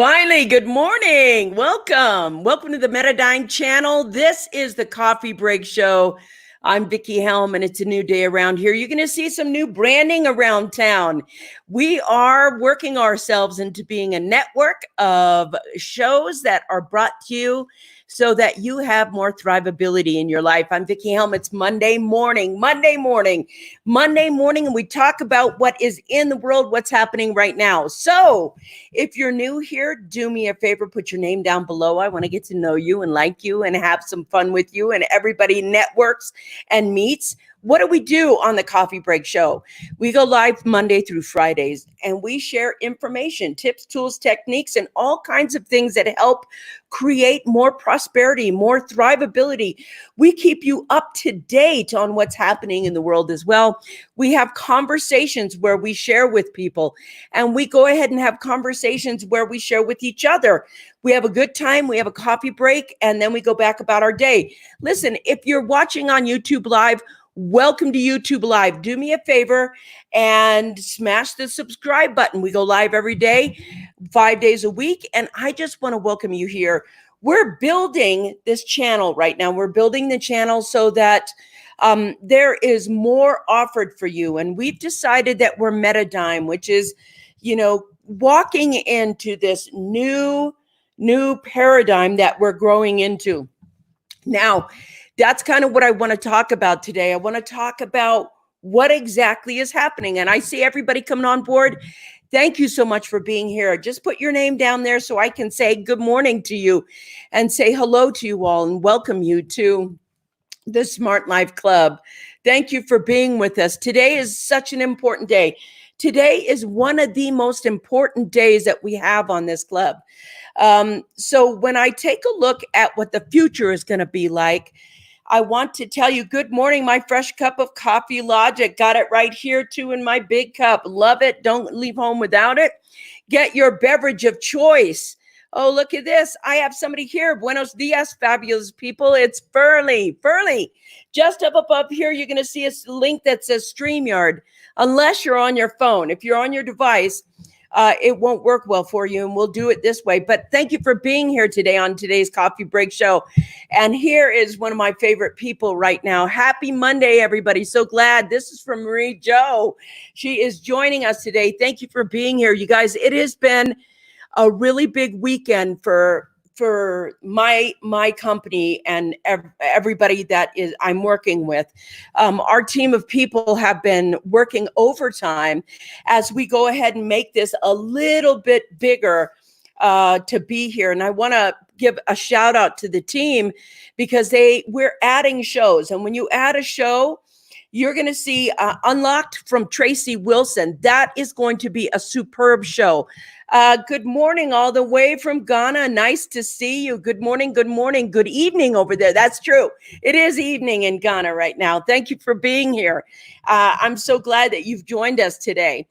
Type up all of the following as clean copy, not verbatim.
Finally, good morning. Welcome. Welcome to the Metadigm channel. This is the Coffee Break Show. I'm Vickie Helm, and it's a new day around here. You're going to see some new branding around town. We are working ourselves into being a network of shows that are brought to you so that you have more thrivability in your life. I'm Vickie Helm. It's Monday morning, and we talk about what is in the world, what's happening right now. So if you're new here, do me a favor, put your name down below. I want to get to know you and like you and have some fun with you, and everybody networks and meets. What do we do on the Coffee Break Show? We go live Monday through Fridays, and we share information, tips, tools, techniques, and all kinds of things that help create more prosperity, more thrivability. We keep you up to date on what's happening in the world as well. We have conversations where we share with people, and we go ahead and have conversations where we share with each other. We have a good time, we have a coffee break, and then we go back about our day. Listen, if you're watching on YouTube Live, welcome to YouTube Live. Do me a favor and smash the subscribe button. We go live every day, 5 days a week, and I just want to welcome you here. We're building this channel right now. We're building the channel so that there is more offered for you, and we've decided that we're Metadigm, which is, walking into this new paradigm that we're growing into. Now, that's kind of what I want to talk about today. I want to talk about what exactly is happening. And I see everybody coming on board. Thank you so much for being here. Just put your name down there so I can say good morning to you and say hello to you all and welcome you to the Smart Life Club. Thank you for being with us. Today is such an important day. Today is one of the most important days that we have on this club. So when I take a look at what the future is going to be like, I want to tell you, good morning, my fresh cup of coffee logic. Got it right here too in my big cup. Love it. Don't leave home without it. Get your beverage of choice. Oh, look at this. I have somebody here. Buenos dias, fabulous people. It's Furley. Just up above here, you're going to see a link that says StreamYard, unless you're on your phone. If you're on your device, it won't work well for you, and we'll do it this way. But thank you for being here today on today's Coffee Break Show. And here is one of my favorite people right now. Happy Monday, everybody. So glad. This is from Marie Jo. She is joining us today. Thank you for being here, you guys. It has been a really big weekend for my company and everybody that is I'm working with. Our team of people have been working overtime as we go ahead and make this a little bit bigger to be here. And I want to give a shout out to the team because we're adding shows. And when you add a show, you're going to see Unlocked from Tracy Wilson. That is going to be a superb show. Good morning, all the way from Ghana. Nice to see you. Good morning. Good evening over there. That's true. It is evening in Ghana right now. Thank you for being here. I'm so glad that you've joined us today.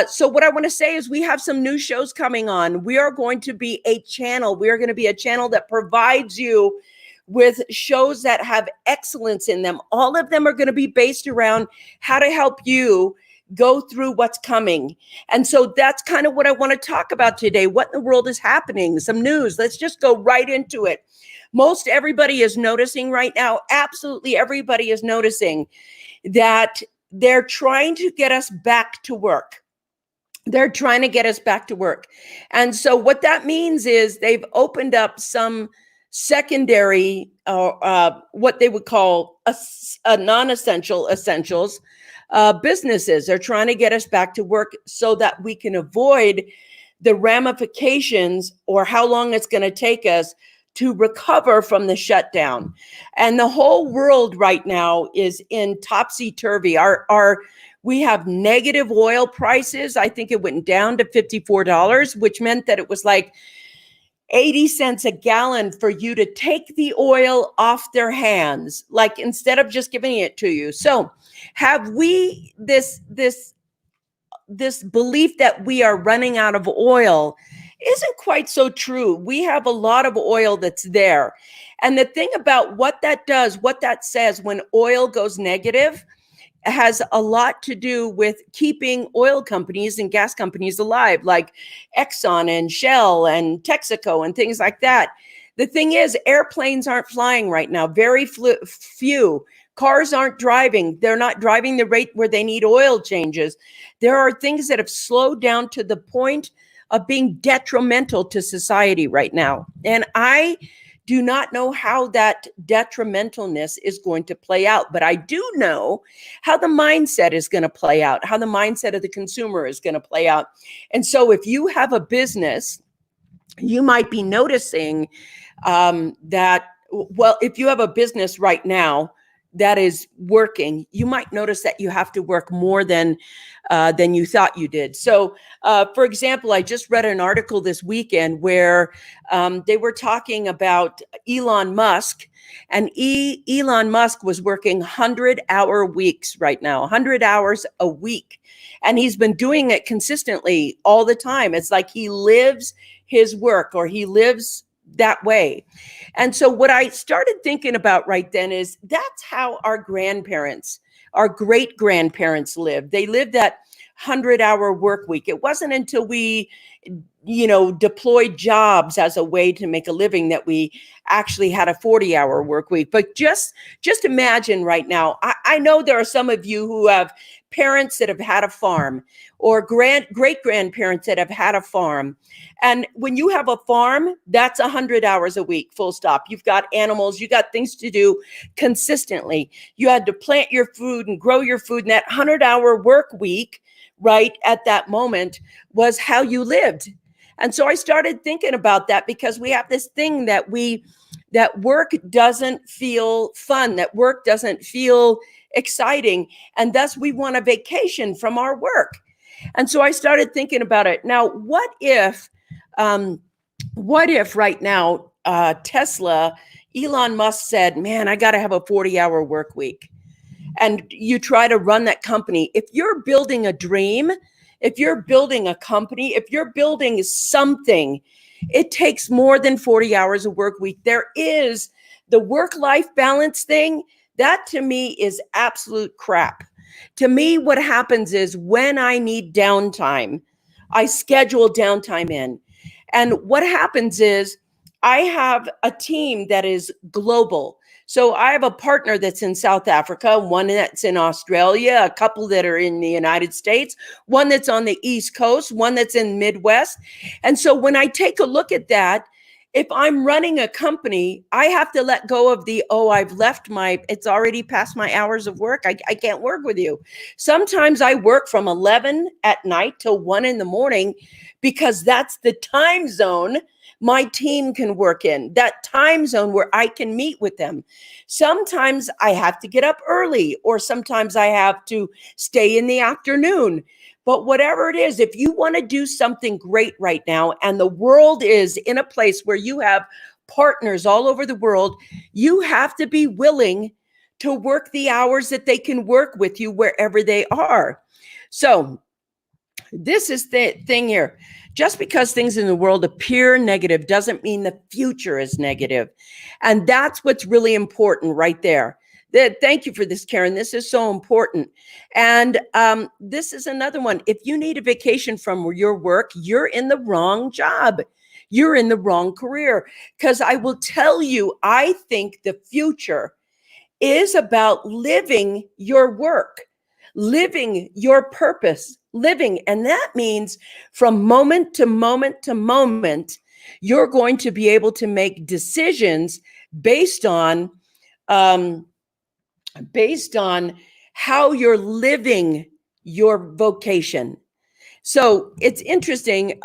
So what I want to say is we have some new shows coming on. We are going to be a channel. We are going to be a channel that provides you with shows that have excellence in them. All of them are going to be based around how to help you go through what's coming. And so that's kind of what I want to talk about today. What in the world is happening? Some news. Let's just go right into it. Most everybody is noticing right now, absolutely everybody is noticing that they're trying to get us back to work. And so what that means is they've opened up some secondary, what they would call a non-essential essentials businesses. Are trying to get us back to work so that we can avoid the ramifications or how long it's going to take us to recover from the shutdown. And the whole world right now is in topsy-turvy. We have negative oil prices. I think it went down to $54, which meant that it was like 80 cents a gallon for you to take the oil off their hands, like instead of just giving it to you. So have we this belief that we are running out of oil isn't quite so true. We have a lot of oil that's there. And the thing about what that does, what that says when oil goes negative, has a lot to do with keeping oil companies and gas companies alive, like Exxon and Shell and Texaco and things like that. The thing is, airplanes aren't flying right now, very few. Cars aren't driving. They're not driving the rate where they need oil changes. There are things that have slowed down to the point of being detrimental to society right now. And I do not know how that detrimentalness is going to play out, but I do know how the mindset is going to play out, how the mindset of the consumer is going to play out. And so if you have a business, you might be noticing that, well, if you have a business right now that is working, you might notice that you have to work more than you thought you did. So, for example, I just read an article this weekend where they were talking about Elon Musk, and Elon Musk was working 100-hour weeks right now, 100 hours a week. And he's been doing it consistently all the time. It's like he lives his work, or he lives that way. And so what I started thinking about right then is that's how our grandparents, our great grandparents lived. They lived that 100-hour work week. It wasn't until we, deployed jobs as a way to make a living that we actually had a 40-hour work week. But just imagine right now, I know there are some of you who have parents that have had a farm, or great grandparents that have had a farm. And when you have a farm, that's 100 hours a week, full stop. You've got animals, you got things to do consistently. You had to plant your food and grow your food. And that 100-hour work week, right at that moment, was how you lived. And so I started thinking about that, because we have this thing that work doesn't feel fun, that work doesn't feel exciting, and thus we want a vacation from our work. And so I started thinking about it. Now, what if right now Tesla, Elon Musk said, man, I got to have a 40-hour work week. And you try to run that company. If you're building a dream, if you're building a company, if you're building something, it takes more than 40 hours a work week. There is the work-life balance thing. That to me is absolute crap. To me, what happens is when I need downtime, I schedule downtime in. And what happens is I have a team that is global. So I have a partner that's in South Africa, one that's in Australia, a couple that are in the United States, one that's on the East Coast, one that's in Midwest. And so when I take a look at that, if I'm running a company, I have to let go of it's already past my hours of work. I can't work with you. Sometimes I work from 11 at night till 1 in the morning, because that's the time zone my team can work in, that time zone where I can meet with them. Sometimes I have to get up early, or sometimes I have to stay in the afternoon. But whatever it is, if you want to do something great right now, and the world is in a place where you have partners all over the world, you have to be willing to work the hours that they can work with you wherever they are. So this is the thing here. Just because things in the world appear negative doesn't mean the future is negative. And that's what's really important right there. Thank you for this, Karen. This is so important. And this is another one. If you need a vacation from your work, you're in the wrong job. You're in the wrong career. Because I will tell you, I think the future is about living your work, living your purpose, living. And that means from moment to moment to moment, you're going to be able to make decisions based on how you're living your vocation. So it's interesting.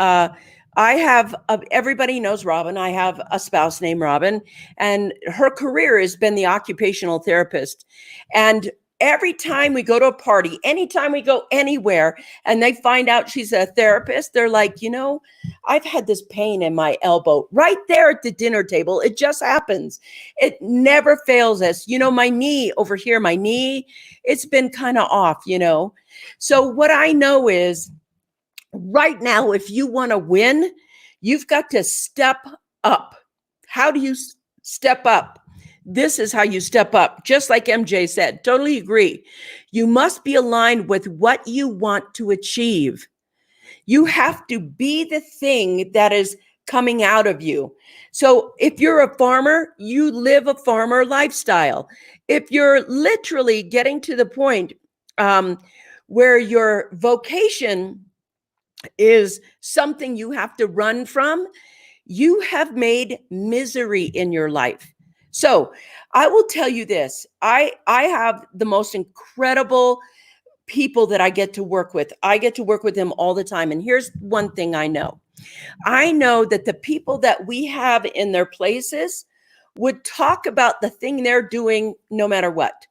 Everybody knows Robin. I have a spouse named Robin, and her career has been the occupational therapist. And every time we go to a party, anytime we go anywhere, and they find out she's a therapist, they're like, I've had this pain in my elbow right there at the dinner table. It just happens. It never fails us. My knee over here, it's been kind of off, So what I know is right now, if you want to win, you've got to step up. How do you step up? This is how you step up. Just like MJ said, totally agree. You must be aligned with what you want to achieve. You have to be the thing that is coming out of you. So if you're a farmer, you live a farmer lifestyle. If you're literally getting to the point where your vocation is something you have to run from, you have made misery in your life. So I will tell you this, I have the most incredible people that I get to work with. I get to work with them all the time. And here's one thing I know. I know that the people that we have in their places would talk about the thing they're doing no matter what.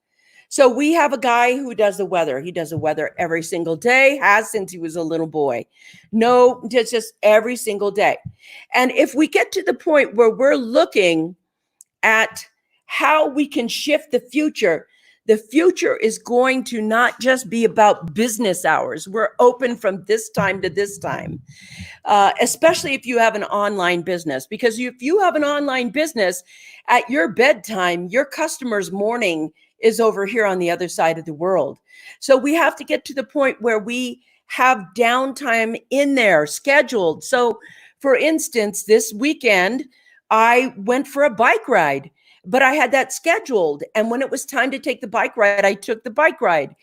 So we have a guy who does the weather. He does the weather every single day, has since he was a little boy. No, just every single day. And if we get to the point where we're looking at how we can shift the future is going to not just be about business hours. We're open from this time to this time, especially if you have an online business, because if you have an online business at your bedtime, your customer's morning is over here on the other side of the world. So we have to get to the point where we have downtime in there scheduled. So for instance, this weekend, I went for a bike ride, but I had that scheduled. And when it was time to take the bike ride, I took the bike ride.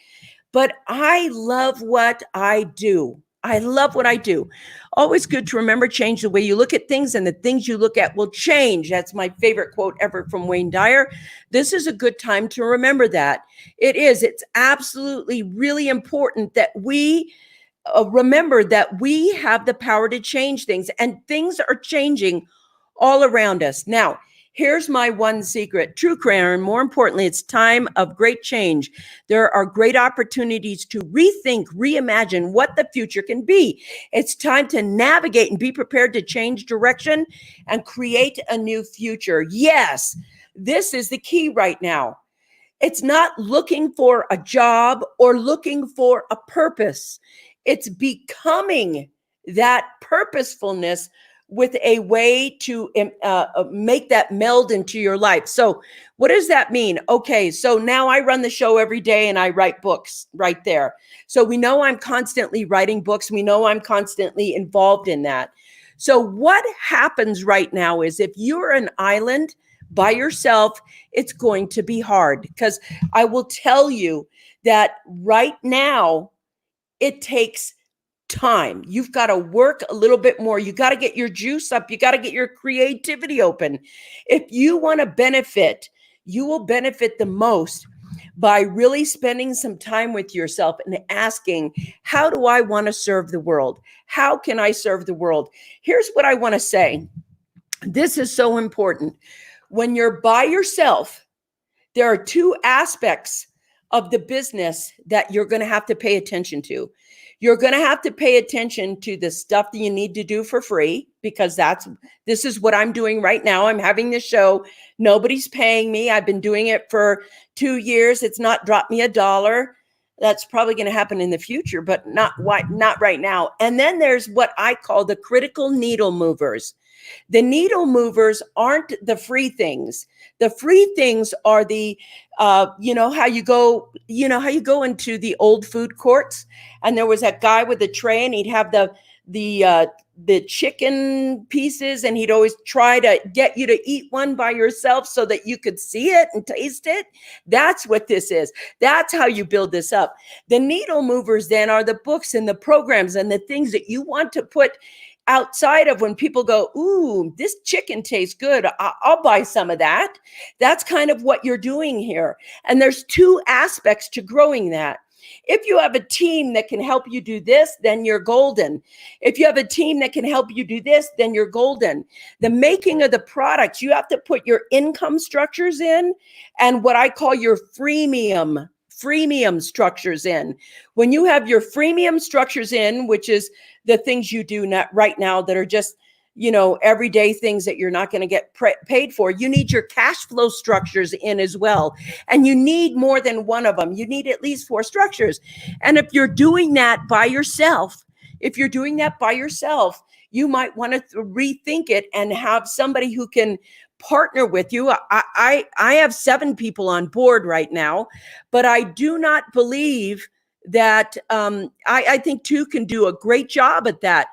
But I love what I do. I love what I do. Always good to remember, change the way you look at things, and the things you look at will change. That's my favorite quote ever from Wayne Dyer. This is a good time to remember that. It is. It's absolutely really important that we remember that we have the power to change things, and things are changing all around us. Now, here's my one secret. True, Karen, more importantly, it's time of great change. There are great opportunities to rethink, reimagine what the future can be. It's time to navigate and be prepared to change direction and create a new future. Yes, this is the key right now. It's not looking for a job or looking for a purpose. It's becoming that purposefulness with a way to make that meld into your life. So what does that mean? Okay, so now I run the show every day and I write books right there. So we know I'm constantly writing books. We know I'm constantly involved in that. So what happens right now is if you're an island by yourself, it's going to be hard, because I will tell you that right now it takes time. You've got to work a little bit more. You got to get your juice up. You got to get your creativity open. If you want to benefit, you will benefit the most by really spending some time with yourself and asking, how do I want to serve the world? How can I serve the world? Here's what I want to say. This is so important. When you're by yourself, there are two aspects of the business that you're going to have to pay attention to. You're going to have to pay attention to the stuff that you need to do for free, because this is what I'm doing right now. I'm having this show. Nobody's paying me. I've been doing it for 2 years. It's not dropped me $1. That's probably going to happen in the future, but not right now. And then there's what I call the critical needle movers. The needle movers aren't the free things. The free things are the, how you go into the old food courts, and there was that guy with a tray, and he'd have the chicken pieces, and he'd always try to get you to eat one by yourself so that you could see it and taste it. That's what this is. That's how you build this up. The needle movers then are the books and the programs and the things that you want to put outside of when people go, ooh, this chicken tastes good, I'll buy some of that. That's kind of what you're doing here. And there's two aspects to growing that. If you have a team that can help you do this, then you're golden. If you have a team that can help you do this, then you're golden. The making of the products, you have to put your income structures in and what I call your freemium structures in. When you have your freemium structures in, which is the things you do right now that are just, everyday things that you're not going to get paid for, you need your cash flow structures in as well. And you need more than one of them. You need at least 4 structures. And if you're doing that by yourself, you might want to rethink it and have somebody who can partner with you. I have 7 people on board right now, but I do not believe that I think 2 can do a great job at that.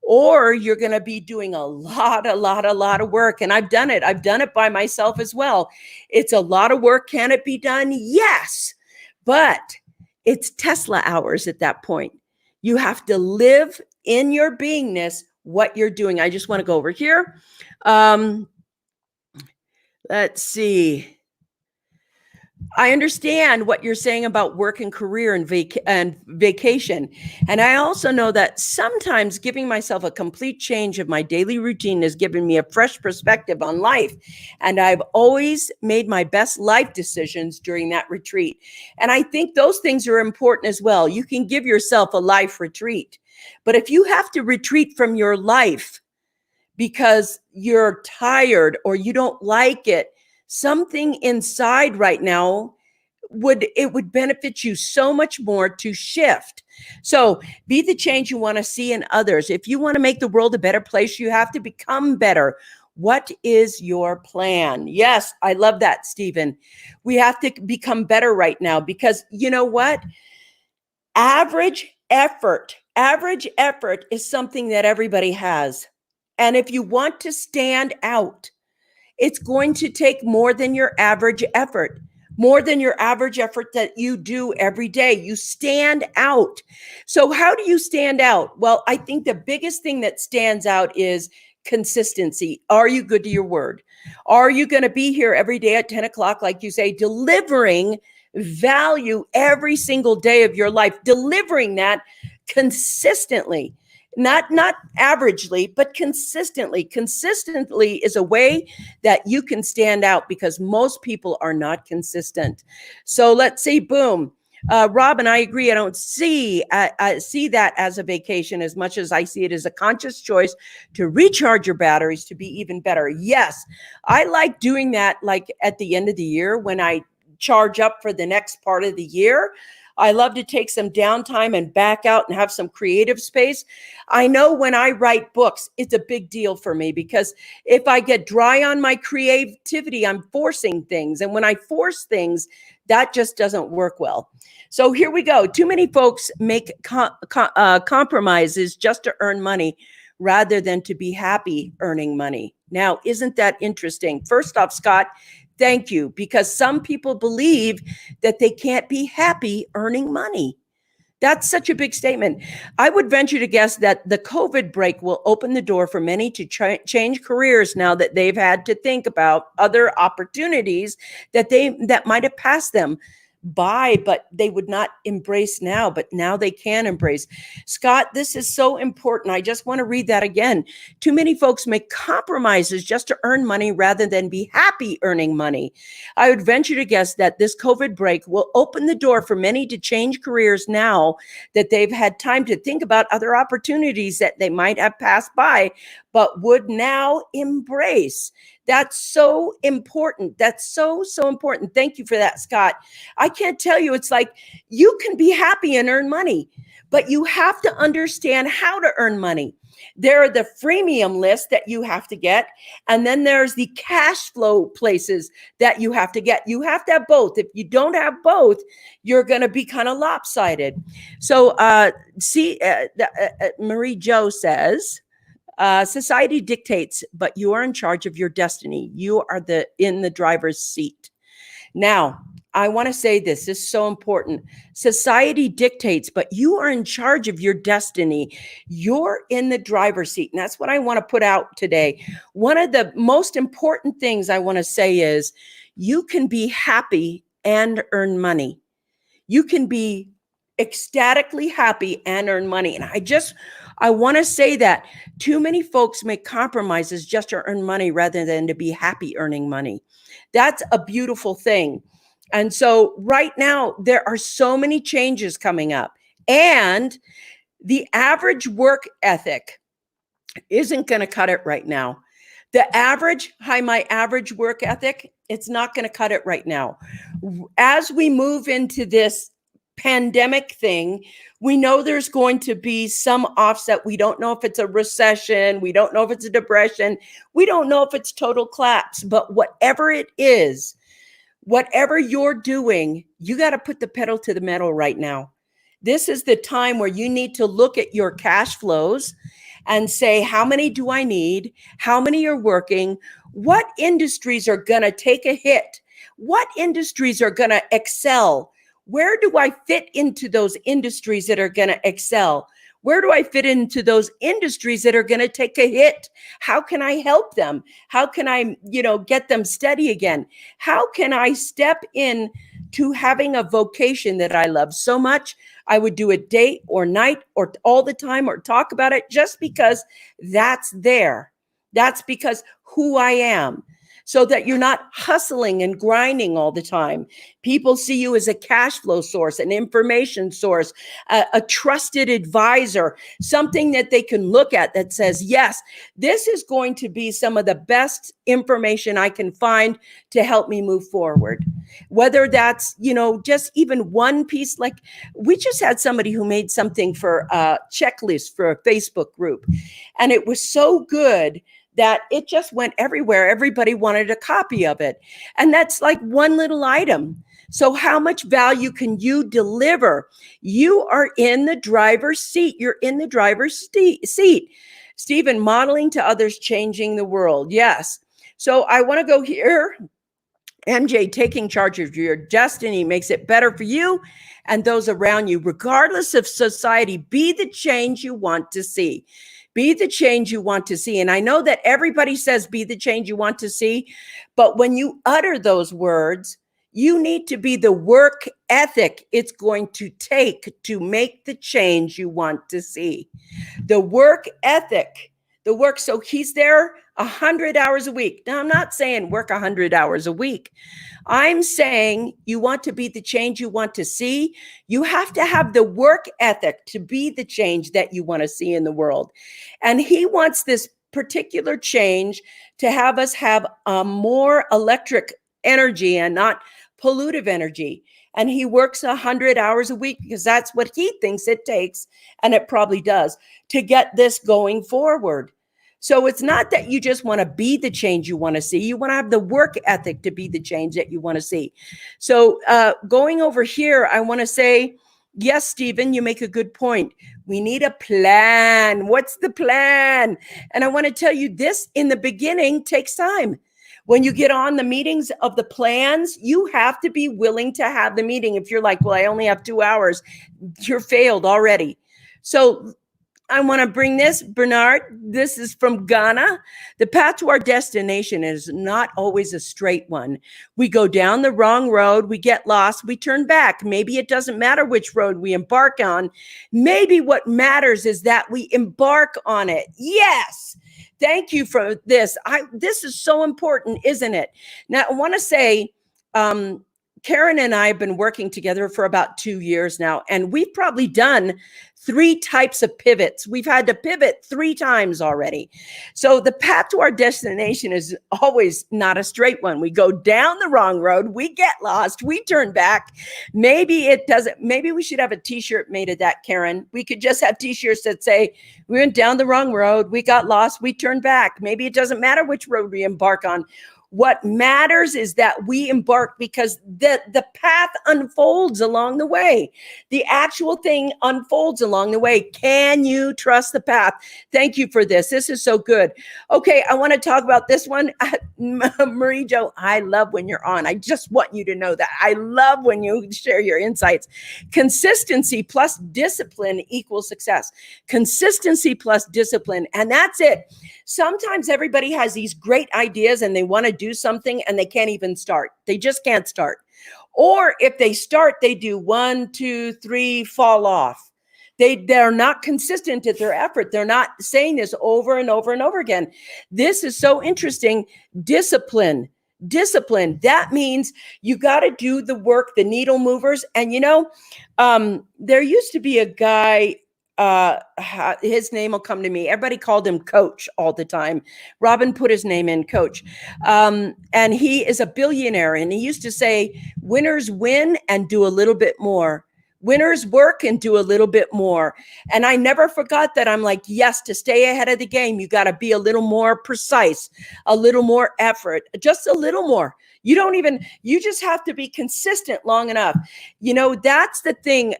Or you're going to be doing a lot of work. And I've done it. I've done it by myself as well. It's a lot of work. Can it be done? Yes. But it's Tesla hours at that point. You have to live in your beingness what you're doing. I just want to go over here. Let's see. I understand what you're saying about work and career and vacation. And I also know that sometimes giving myself a complete change of my daily routine has given me a fresh perspective on life. And I've always made my best life decisions during that retreat. And I think those things are important as well. You can give yourself a life retreat. But if you have to retreat from your life because you're tired or you don't like it, something inside right now would benefit you so much more to shift. So be the change you want to see in others. If you want to make the world a better place, you have to become better. What is your plan? Yes, I love that, Stephen. We have to become better right now because you know what? Average effort is something that everybody has. And if you want to stand out, it's going to take more than your average effort that you do every day. You stand out. So how do you stand out? Well, I think the biggest thing that stands out is consistency. Are you good to your word? Are you going to be here every day at 10 o'clock, like you say, delivering value every single day of your life, delivering that consistently? Not averagely, but consistently. Consistently is a way that you can stand out because most people are not consistent. So let's see, boom. Robin, I agree. I don't see that as a vacation as much as I see it as a conscious choice to recharge your batteries to be even better. Yes, I like doing that like at the end of the year when I charge up for the next part of the year. I love to take some downtime and back out and have some creative space. I know when I write books, it's a big deal for me because if I get dry on my creativity, I'm forcing things. And when I force things, that just doesn't work well. So here we go. Too many folks make compromises just to earn money rather than to be happy earning money. Now, isn't that interesting? First off, Scott, thank you, because some people believe that they can't be happy earning money. That's such a big statement. I would venture to guess that the COVID break will open the door for many to change careers now that they've had to think about other opportunities that might have passed them by, but they would not embrace now, but now they can embrace. Scott, this is so important. I just want to read that again. Too many folks make compromises just to earn money rather than be happy earning money. I would venture to guess that this COVID break will open the door for many to change careers now that they've had time to think about other opportunities that they might have passed by, but would now embrace. That's so important. That's so important. Thank you for that, Scott. I can't tell you, it's like you can be happy and earn money, but you have to understand how to earn money. There are the freemium lists that you have to get, and then there's the cash flow places that you have to get. You have to have both. If you don't have both, you're going to be kind of lopsided. So Marie Jo says, society dictates, but you are in charge of your destiny. You are in the driver's seat. Now, I want to say this is so important. Society dictates, but you are in charge of your destiny. You're in the driver's seat. And that's what I want to put out today. One of the most important things I want to say is you can be happy and earn money. You can be ecstatically happy and earn money. And I want to say that too many folks make compromises just to earn money rather than to be happy earning money. That's a beautiful thing. And so right now, there are so many changes coming up. And the average work ethic isn't going to cut it right now. My average work ethic, it's not going to cut it right now. As we move into this pandemic thing, we know there's going to be some offset. We don't know if it's a recession. We don't know if it's a depression. We don't know if it's total collapse. But whatever it is, whatever you're doing, you got to put the pedal to the metal right now. This is the time where you need to look at your cash flows and say, how many do I need? How many are working? What industries are going to take a hit? What industries are going to excel? Where do I fit into those industries that are going to excel? Where do I fit into those industries that are going to take a hit? How can I help them? How can I, get them steady again? How can I step in to having a vocation that I love so much? I would do it day or night or all the time or talk about it just because that's there. That's because who I am. So that you're not hustling and grinding all the time. People see you as a cash flow source, an information source, a trusted advisor, something that they can look at that says, yes, this is going to be some of the best information I can find to help me move forward. Whether that's, just even one piece, like we just had somebody who made something for a checklist for a Facebook group, and it was so good that it just went everywhere. Everybody wanted a copy of it. And that's like one little item. So how much value can you deliver? You are in the driver's seat. You're in the driver's seat. Stephen, modeling to others, changing the world. Yes. So I want to go here. MJ, taking charge of your destiny makes it better for you and those around you, regardless of society. Be the change you want to see. Be the change you want to see. And I know that everybody says be the change you want to see, but when you utter those words, you need to be the work ethic it's going to take to make the change you want to see. The work ethic, the work. So he's there 100 hours a week. Now, I'm not saying work 100 hours a week. I'm saying you want to be the change you want to see. You have to have the work ethic to be the change that you want to see in the world. And he wants this particular change to have us have a more electric energy and not pollutive energy. And he works 100 hours a week because that's what he thinks it takes, and it probably does, to get this going forward. So it's not that you just want to be the change you want to see. You want to have the work ethic to be the change that you want to see. So going over here, I want to say, yes, Stephen, you make a good point. We need a plan. What's the plan? And I want to tell you this in the beginning takes time. When you get on the meetings of the plans, you have to be willing to have the meeting. If you're like, well, I only have 2 hours, you're failed already. So I want to bring this, Bernard. This is from Ghana. The path to our destination is not always a straight one. We go down the wrong road. We get lost. We turn back. Maybe it doesn't matter which road we embark on. Maybe what matters is that we embark on it. Yes. Thank you for this. This is so important, isn't it? Now, I want to say, Karen and I have been working together for about 2 years now, and we've probably done 3 types of pivots. We've had to pivot 3 times already. So the path to our destination is always not a straight one. We go down the wrong road. We get lost. We turn back. Maybe it doesn't. Maybe we should have a t-shirt made of that, Karen. We could just have t-shirts that say, we went down the wrong road. We got lost. We turned back. Maybe it doesn't matter which road we embark on. What matters is that we embark because the path unfolds along the way. The actual thing unfolds along the way. Can you trust the path? Thank you for this. This is so good. Okay, I want to talk about this one. Marie Jo, I love when you're on. I just want you to know that. I love when you share your insights. Consistency plus discipline equals success. Consistency plus discipline. And that's it. Sometimes everybody has these great ideas and they want to do something and they can't even start. They just can't start. Or if they start, they do 1, 2, 3, fall off. They're not consistent at their effort. They're not saying this over and over and over again. This is so interesting. Discipline. That means you got to do the work, the needle movers. And there used to be a guy, his name will come to me. Everybody called him Coach all the time. Robin put his name in, Coach. And he is a billionaire. And he used to say, winners win and do a little bit more. Winners work and do a little bit more. And I never forgot that. I'm like, yes, to stay ahead of the game, you got to be a little more precise, a little more effort, just a little more. You just have to be consistent long enough. That's the thing.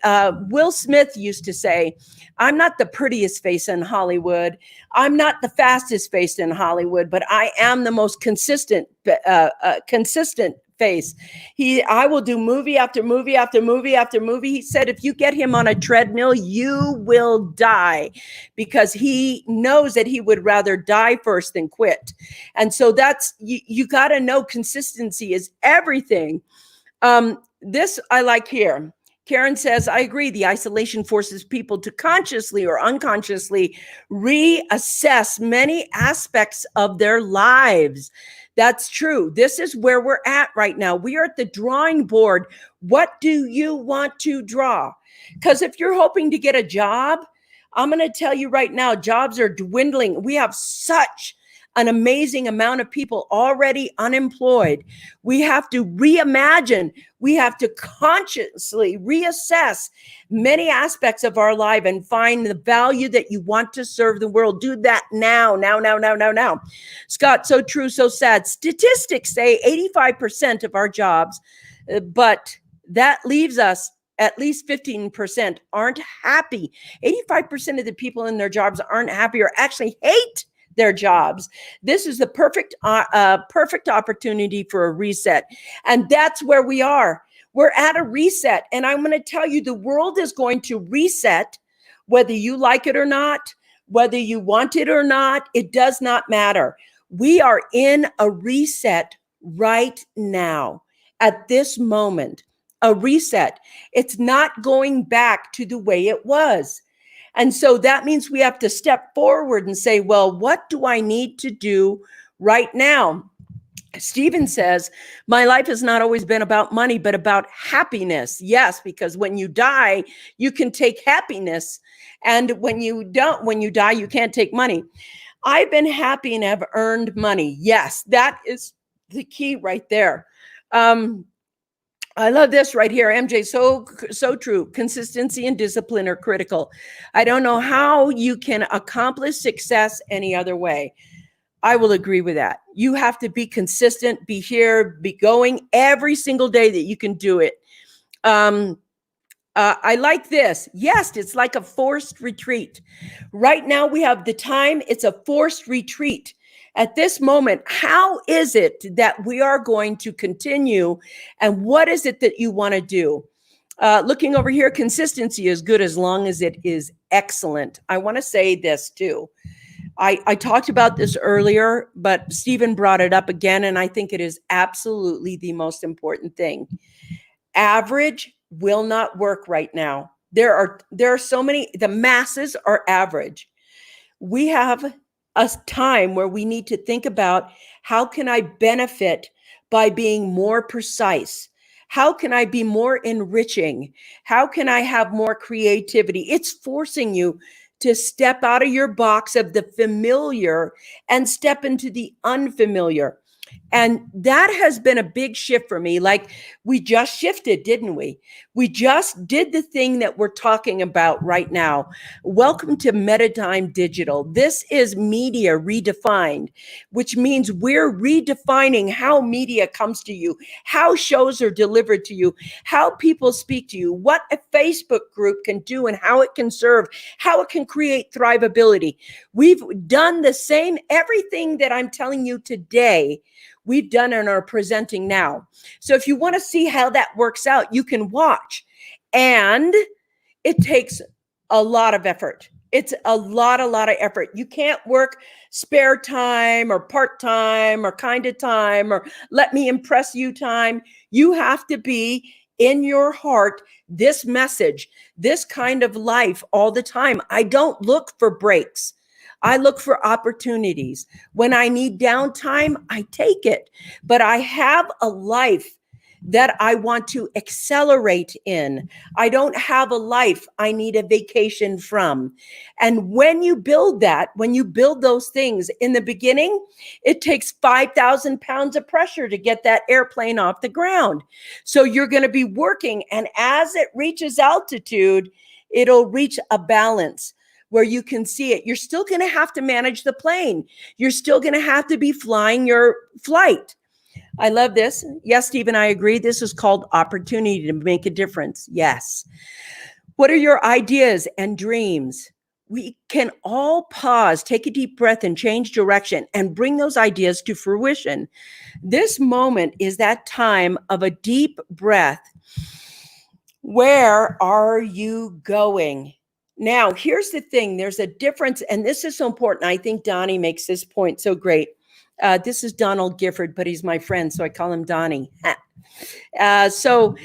Will Smith used to say, I'm not the prettiest face in Hollywood. I'm not the fastest face in Hollywood, but I am the most consistent face. I will do movie after movie after movie after movie. He said, if you get him on a treadmill, you will die, because he knows that he would rather die first than quit. And so you got to know consistency is everything. This I like here. Karen says, I agree. The isolation forces people to consciously or unconsciously reassess many aspects of their lives. That's true. This is where we're at right now. We are at the drawing board. What do you want to draw? Because if you're hoping to get a job, I'm going to tell you right now, jobs are dwindling. We have such an amazing amount of people already unemployed. We have to reimagine. We have to consciously reassess many aspects of our life and find the value that you want to serve the world. Do that now. Scott, so true, so sad. Statistics say 85% of our jobs, but that leaves us at least 15% aren't happy. 85% of the people in their jobs aren't happy or actually hate their jobs. This is the perfect opportunity for a reset. And that's where we are. We're at a reset. And I'm going to tell you, the world is going to reset, whether you like it or not, whether you want it or not, it does not matter. We are in a reset right now, at this moment, a reset. It's not going back to the way it was. And so that means we have to step forward and say, well, what do I need to do right now? Stephen says, my life has not always been about money, but about happiness. Yes, because when you die, you can take happiness. And when you die, you can't take money. I've been happy and have earned money. Yes, that is the key right there. I love this right here, MJ. So true. Consistency and discipline are critical. I don't know how you can accomplish success any other way. I will agree with that. You have to be consistent, be here, be going every single day that you can do it. I like this. Yes, it's like a forced retreat. Right now we have the time. It's a forced retreat. At this moment, how is it that we are going to continue, and what is it that you want to do? Looking over here, consistency is good as long as it is excellent. I want to say this too. I talked about this earlier, but Stephen brought it up again, and I think it is absolutely the most important thing. Average will not work right now. There are so many, the masses are average. We have a time where we need to think about, how can I benefit by being more precise? How can I be more enriching? How can I have more creativity? It's forcing you to step out of your box of the familiar and step into the unfamiliar. And that has been a big shift for me. Like, we just shifted, didn't we? We just did the thing that we're talking about right now. Welcome to Metadigm Digital. This is media redefined, which means we're redefining how media comes to you, how shows are delivered to you, how people speak to you, what a Facebook group can do and how it can serve, how it can create thrivability. We've done the same, everything that I'm telling you today, we've done and are presenting now. So if you want to see how that works out, you can watch. And it takes a lot of effort. It's a lot of effort. You can't work spare time or part-time or kind of time or let me impress you time. You have to be in your heart, this message, this kind of life all the time. I don't look for breaks. I look for opportunities. When I need downtime, I take it. But I have a life that I want to accelerate in. I don't have a life I need a vacation from. And when you build that, when you build those things in the beginning, it takes 5,000 pounds of pressure to get that airplane off the ground. So you're going to be working. And as it reaches altitude, it'll reach a balance where you can see it. You're still going to have to manage the plane. You're still going to have to be flying your flight. I love this. Yes, Stephen, I agree. This is called opportunity to make a difference. Yes. What are your ideas and dreams? We can all pause, take a deep breath, and change direction and bring those ideas to fruition. This moment is that time of a deep breath. Where are you going? Now, here's the thing. There's a difference, and this is so important. I think Donnie makes this point so great. This is Donald Gifford, but he's my friend, so I call him Donnie. So,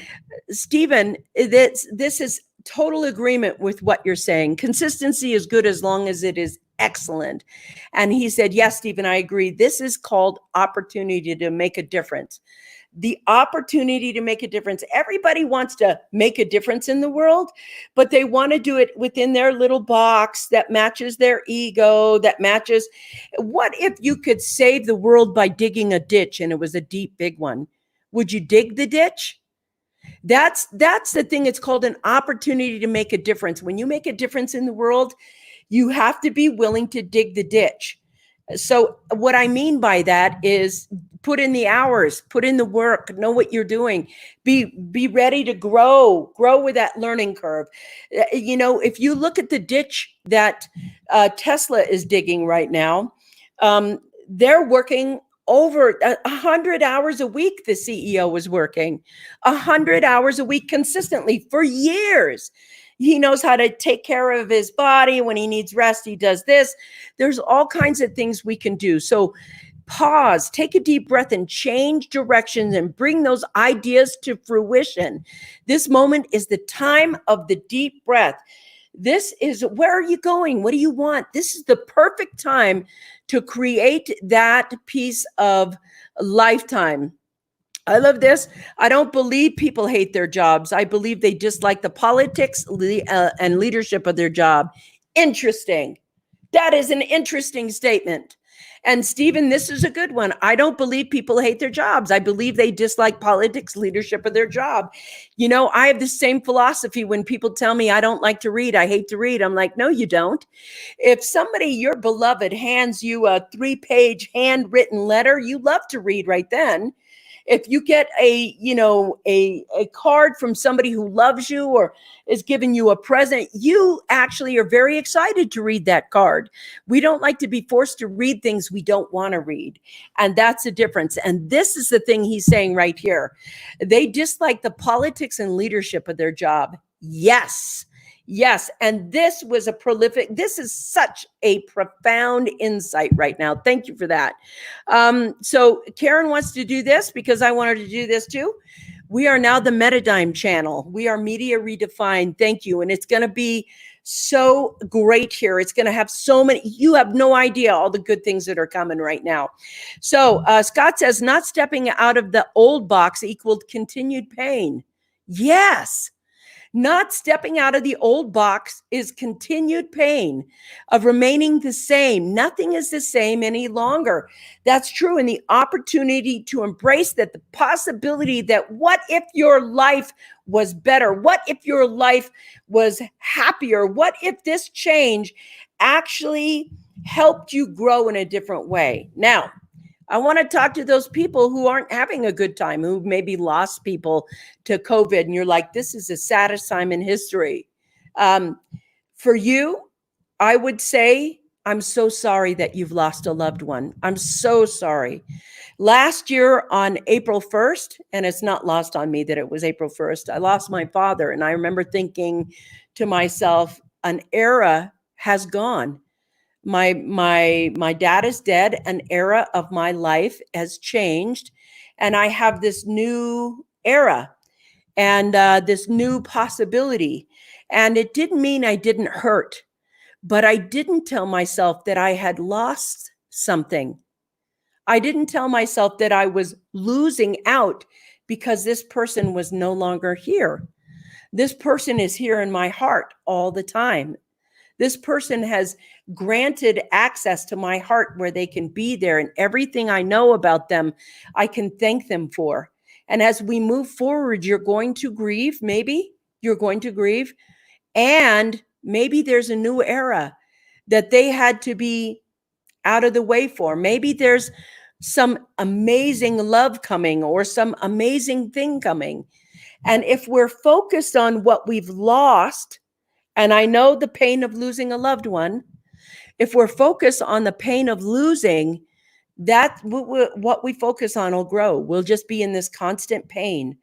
Stephen, this is total agreement with what you're saying. Consistency is good as long as it is excellent. And he said, yes, Stephen, I agree. This is called opportunity to make a difference. The opportunity to make a difference. Everybody wants to make a difference in the world, but they want to do it within their little box that matches their ego, that matches. What if you could save the world by digging a ditch and it was a deep, big one? Would you dig the ditch? That's the thing. It's called an opportunity to make a difference. When you make a difference in the world, you have to be willing to dig the ditch. So what I mean by that is put in the hours, put in the work, know what you're doing, be ready to grow with that learning curve. You know, if you look at the ditch that Tesla is digging right now, they're working over 100 hours a week. The CEO was working 100 hours a week consistently for years. He knows how to take care of his body. When he needs rest, he does this. There's all kinds of things we can do. So pause, take a deep breath, and change directions and bring those ideas to fruition. This moment is the time of the deep breath. This is, where are you going? What do you want? This is the perfect time to create that piece of lifetime. I love this. I don't believe people hate their jobs. I believe they dislike the politics and leadership of their job. Interesting. That is an interesting statement. And Stephen, this is a good one. I don't believe people hate their jobs. I believe they dislike politics, leadership of their job. You know, I have the same philosophy when people tell me I don't like to read, I hate to read. I'm like, no, you don't. If somebody, your beloved, hands you a 3-page handwritten letter, you love to read right then. If you get a card from somebody who loves you or is giving you a present, you actually are very excited to read that card. We don't like to be forced to read things we don't want to read. And that's the difference. And this is the thing he's saying right here. They dislike the politics and leadership of their job. Yes. Yes. And this is such a profound insight right now. Thank you for that. So Karen wants to do this because I wanted to do this too. We are now the Metadigm channel. We are Media Redefined. Thank you. And it's going to be so great here. It's going to have so many, you have no idea all the good things that are coming right now. So Scott says, not stepping out of the old box equaled continued pain. Yes. Not stepping out of the old box is continued pain of remaining the same. Nothing is the same any longer. That's true. And the opportunity to embrace that, the possibility that what if your life was better? What if your life was happier? What if this change actually helped you grow in a different way? Now, I want to talk to those people who aren't having a good time, who maybe lost people to COVID. And you're like, this is the saddest time in history. For you, I would say, I'm so sorry that you've lost a loved one. I'm so sorry. Last year on April 1st, and it's not lost on me that it was April 1st, I lost my father. And I remember thinking to myself, an era has gone. My dad is dead. An era of my life has changed, and I have this new era and this new possibility. And it didn't mean I didn't hurt, but I didn't tell myself that I had lost something. I didn't tell myself that I was losing out because this person was no longer here. This person is here in my heart all the time. This person has granted access to my heart where they can be there, and everything I know about them, I can thank them for. And as we move forward, you're going to grieve. Maybe you're going to grieve. And maybe there's a new era that they had to be out of the way for. Maybe there's some amazing love coming or some amazing thing coming. And if we're focused on what we've lost, and I know the pain of losing a loved one, if we're focused on the pain of losing, that what we focus on will grow. We'll just be in this constant pain.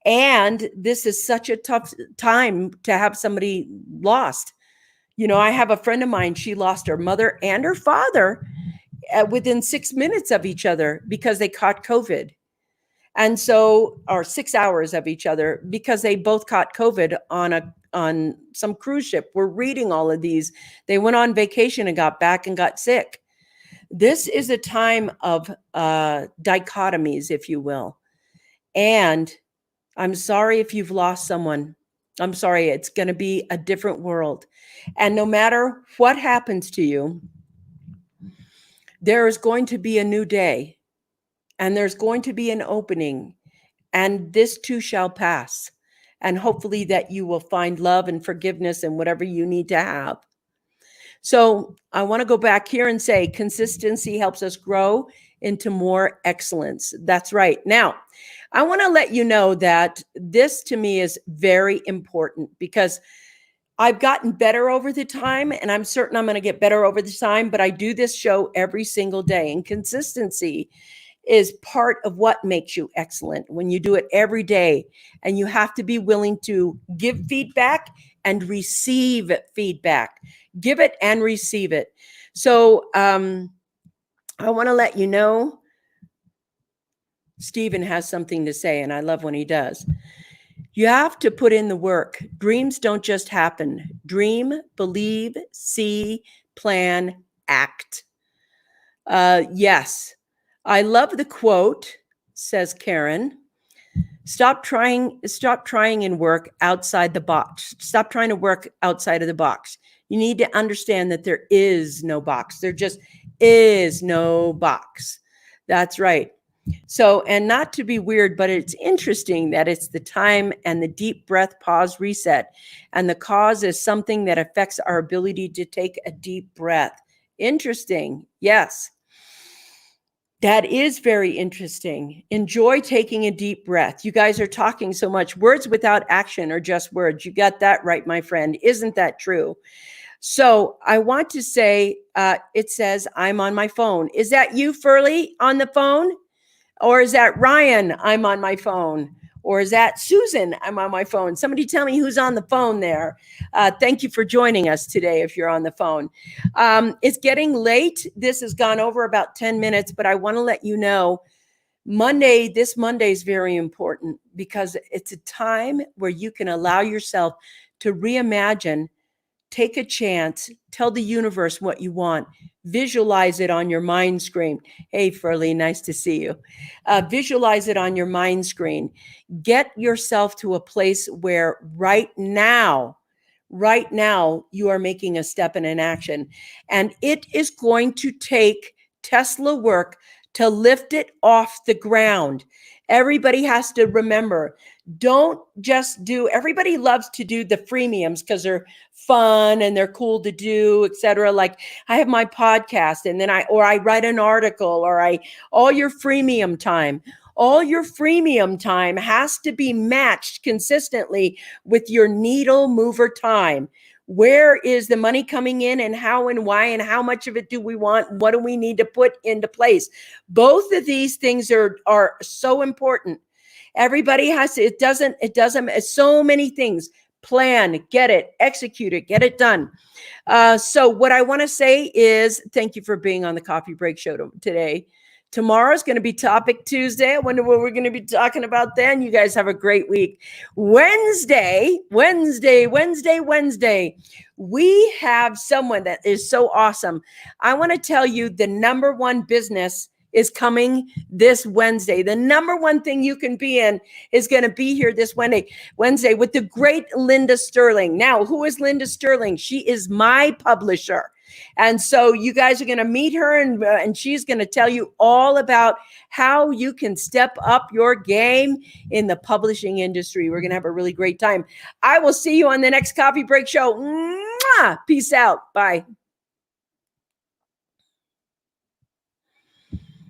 And this is such a tough time to have somebody lost. You know, I have a friend of mine, she lost her mother and her father within 6 minutes of each other because they caught COVID. And so, or 6 hours of each other because they both caught COVID on some cruise ship. We're reading all of these. They went on vacation and got back and got sick. This is a time of dichotomies, if you will. And I'm sorry if you've lost someone. I'm sorry. It's going to be a different world. And no matter what happens to you, there is going to be a new day. And there's going to be an opening. And this too shall pass. And hopefully that you will find love and forgiveness and whatever you need to have. So I want to go back here and say consistency helps us grow into more excellence. That's right. Now, I want to let you know that this to me is very important because I've gotten better over the time, and I'm certain I'm going to get better over the time, but I do this show every single day, and consistency is part of what makes you excellent when you do it every day. And you have to be willing to give feedback and receive feedback. Give it and receive it. So I want to let you know, Stephen has something to say, and I love when he does. You have to put in the work. Dreams don't just happen. Dream, believe, see, plan, act. Yes. I love the quote, says Karen. Stop trying and work outside the box. Stop trying to work outside of the box. You need to understand that there is no box. There just is no box. That's right. So, and not to be weird, but it's interesting that it's the time and the deep breath, pause, reset. And the cause is something that affects our ability to take a deep breath. Interesting. Yes. That is very interesting. Enjoy taking a deep breath. You guys are talking so much. Words without action are just words. You got that right, my friend. Isn't that true? So I want to say, it says, I'm on my phone. Is that you, Furley, on the phone? Or is that Ryan, I'm on my phone? Or is that Susan, I'm on my phone? Somebody tell me who's on the phone there. Thank you for joining us today if you're on the phone. It's getting late. This has gone over about 10 minutes, but I want to let you know this Monday is very important because it's a time where you can allow yourself to reimagine, take a chance, tell the universe what you want, visualize it on your mind screen. Hey, Furley, nice to see you. Visualize it on your mind screen. Get yourself to a place where right now, you are making a step in an action. And it is going to take Tesla work to lift it off the ground. Everybody has to remember, don't just everybody loves to do the freemiums because they're fun and they're cool to do, etc. Like I have my podcast and then I write an article or all your freemium time. All your freemium time has to be matched consistently with your needle mover time. Where is the money coming in and how and why and how much of it do we want? What do we need to put into place? Both of these things are so important. Everybody has to, it doesn't, so many things. Plan, get it, execute it, get it done. So what I want to say is thank you for being on the Coffee Break Show today. Tomorrow's going to be Topic Tuesday. I wonder what we're going to be talking about then. You guys have a great week. Wednesday, we have someone that is so awesome. I want to tell you the number one business is coming this Wednesday. The number one thing you can be in is going to be here this Wednesday with the great Linda Sterling. Now, who is Linda Sterling? She is my publisher. And so you guys are going to meet her, and she's going to tell you all about how you can step up your game in the publishing industry. We're going to have a really great time. I will see you on the next Coffee Break Show. Mwah! Peace out. Bye.